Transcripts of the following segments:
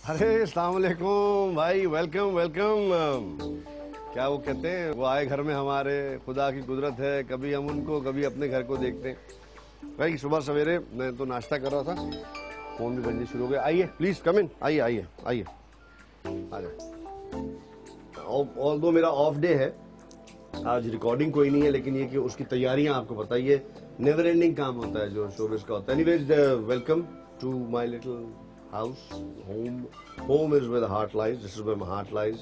अरे अस्सलाम वालेकुम भाई, वेलकम वेलकम। क्या वो कहते हैं, वो आए घर में हमारे, खुदा की कुदरत है, कभी हम उनको कभी अपने घर को देखते हैं। भाई सुबह सवेरे मैं तो नाश्ता कर रहा था, फोन भी बजने शुरू हो गया। आइए प्लीज कम इन, आइए आइए आइए आ जाए। ऑल दो मेरा ऑफ डे है आज, रिकॉर्डिंग कोई नहीं है, लेकिन ये कि उसकी तैयारियां आपको पता ही है, नेवर एंडिंग काम होता है जो शोबिज़ का होता है। Anyways welcome to my little house, home is where the heart lies. This is where my heart lies.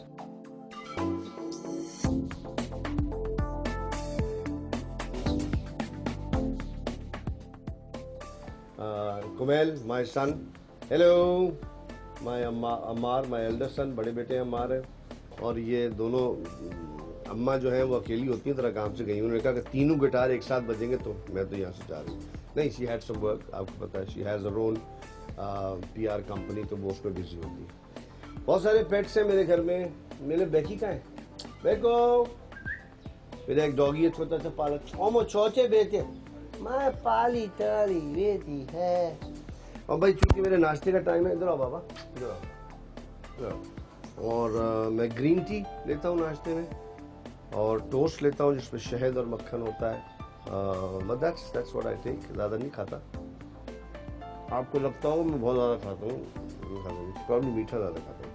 Kumail, my son. Hello, my Ammar, my elder son. बड़े बेटे अम्मार है, और ये दोनों अम्मा जो हैं वो अकेली होती हैं, तरह काम से गई। उन्होंने कहा कि तीनों गिटार एक साथ बजेंगे, तो मैं तो यहाँ से जा रही हूँ। नहीं, शी हैड सम वर्क, आपको पता है, she has a own PR company, तो वो उसमें बिजी होती है। बहुत सारे पेट्स हैं मेरे घर में। मेरे बेकी का है, बेको मेरा एक डॉगी है छोटा सा पालक। ओमो छोटे बेटे मैं पाली ताली बेटी है। और भाई चूंकि मेरे नाश्ते का टाइम है, इधर आओ बाबा, इधर आओ। और मैं ग्रीन टी लेता हूँ नाश्ते में, और टोस्ट लेता हूँ जिसमें शहद और मक्खन होता है। But that's what I take, ज़्यादा नहीं खाता। आपको लगता होगा मैं बहुत ज़्यादा खाता हूँ, प्रॉब्लम मीठा ज़्यादा खाता हूँ।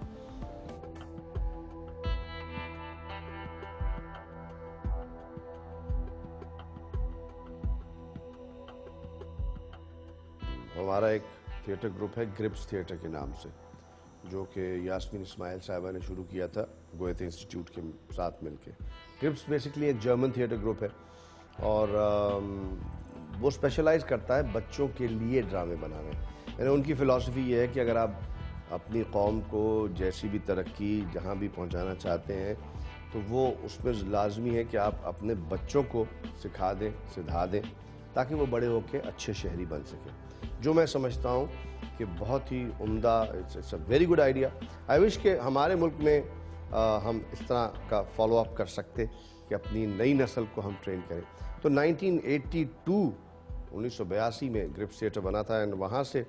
हमारा एक थिएटर ग्रुप है ग्रिप्स थिएटर के नाम से, जो कि यास्मीन इस्माइल साहिबा ने शुरू किया था गोएथे इंस्टीट्यूट के साथ मिलके। ग्रिप्स बेसिकली एक जर्मन थिएटर ग्रुप है, और वो स्पेशलाइज करता है बच्चों के लिए ड्रामे बनाने। यानी उनकी फ़िलासफ़ी ये है कि अगर आप अपनी कौम को जैसी भी तरक्की जहाँ भी पहुँचाना चाहते हैं, तो वो उसमें लाजमी है कि आप अपने बच्चों को सिखा दें, सिधा दें, ताकि वो बड़े होकर अच्छे शहरी बन सकें। जो मैं समझता हूँ कि बहुत ही उम्दा, it's a very good idea. I wish के हमारे मुल्क में हम इस तरह का फॉलो अप कर सकते कि अपनी नई नस्ल को हम ट्रेन करें। तो 1982 में ग्रिप्स थिएटर बना था, एंड वहाँ से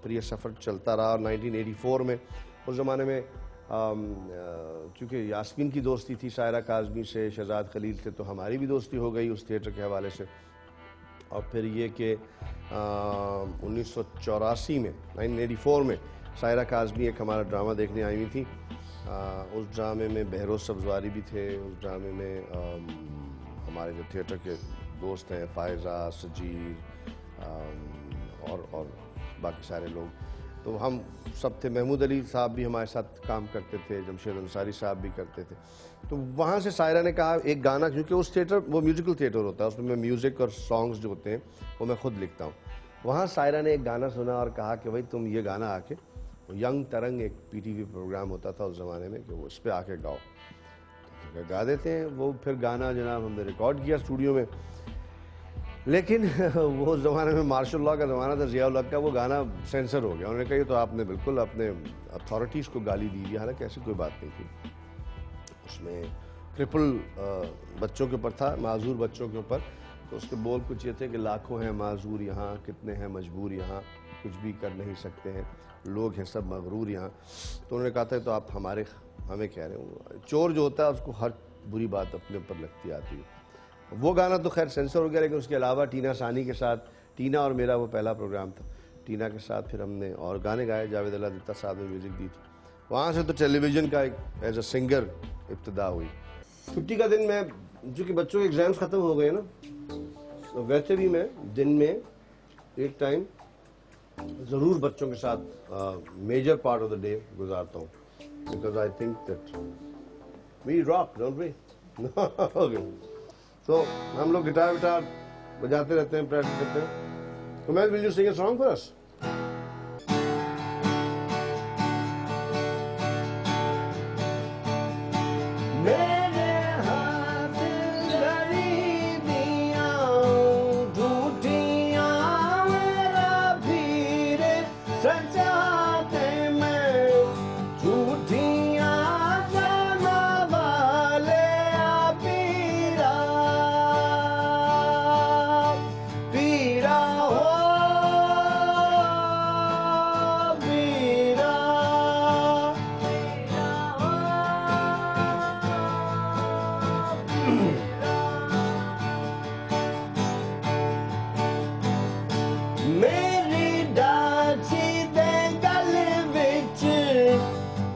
फिर ये सफ़र चलता रहा। और 1984 में, उस ज़माने में चूँकि यास्मीन की दोस्ती थी सायरा काज़मी से, शहजाद खलील से, तो हमारी भी दोस्ती हो गई उस थिएटर के हवाले से। और फिर ये कि 1984 में, 1984 में सायरा काज़मी एक हमारा ड्रामा देखने आई हुई थी। उस ड्रामे में बहरोज़ सब्ज़वारी भी थे। उस ड्रामे में हमारे जो थिएटर के दोस्त हैं, फ़ायज़ा, सजीर और बाकी सारे लोग, तो हम सब थे। महमूद अली साहब भी हमारे साथ काम करते थे, जमशेद अंसारी साहब भी करते थे। तो वहाँ से सायरा ने कहा एक गाना, क्योंकि उस थिएटर वो म्यूज़िकल थिएटर होता है, उसमें मैं म्यूज़िक और सॉन्ग्स जो होते हैं वो मैं खुद लिखता हूँ। वहाँ सायरा ने एक गाना सुना और कहा कि भाई तुम ये गाना आके, यंग तरंग एक PTV प्रोग्राम होता था उस ज़माने में, कि वो उस पर आके गाओ। तो गा देते हैं। वो फिर गाना जनाब हमने रिकॉर्ड किया स्टूडियो में, लेकिन वो ज़माने में मार्शल लॉ का ज़माना था, ज़ियाउल हक का, वो गाना सेंसर हो गया। उन्होंने कहा तो आपने बिल्कुल अपने अथॉरिटीज़ को गाली दी है, हालांकि ऐसी कोई बात नहीं थी। उसमें ट्रिपल बच्चों के ऊपर था, माजूर बच्चों के ऊपर। तो उसके बोल कुछ ये थे कि लाखों हैं माजूर यहाँ, कितने हैं मजबूर यहाँ, कुछ भी कर नहीं सकते हैं, लोग हैं सब मगरूर यहाँ। तो उन्होंने कहा था तो आप हमें कह रहे हो। चोर जो होता है उसको हर बुरी बात अपने ऊपर लगती आती है। वो गाना तो खैर सेंसर हो गया, लेकिन उसके अलावा टीना सानी के साथ, टीना और मेरा वो पहला प्रोग्राम था, टीना के साथ फिर हमने और गाने गाए। जावेद अल्लाह दत्ता साहब ने म्यूज़िक दी थी। वहाँ से तो टेलीविज़न का एक एज अ सिंगर इब्तिदा हुई। छुट्टी का दिन मैं, चूँकि बच्चों के एग्ज़ाम्स ख़त्म हो गए ना, तो वैसे भी मैं दिन में एक टाइम ज़रूर बच्चों के साथ major part of the day गुजारता हूँ, because I think that we rock, don't we? Okay, तो हम लोग गिटार विटार बजाते रहते हैं, प्रैक्टिस करते हैं। तो मैं, will you sing a song for us?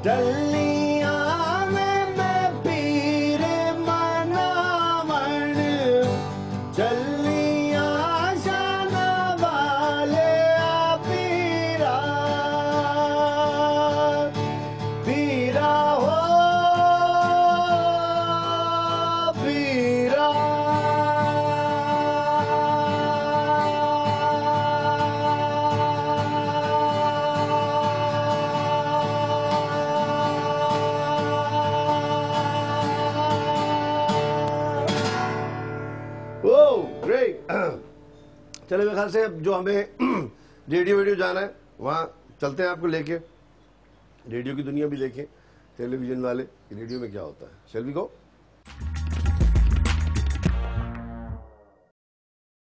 डलिया में मैं पीर मनावण चलिया शान वाले पीरा पीरा हो पीरा ग्रेट। चले मेरे ख्याल से अब जो हमें रेडियो वीडियो जाना है वहाँ चलते हैं, आपको लेके रेडियो की दुनिया भी देखें, टेलीविजन वाले रेडियो में क्या होता है। Shall we go?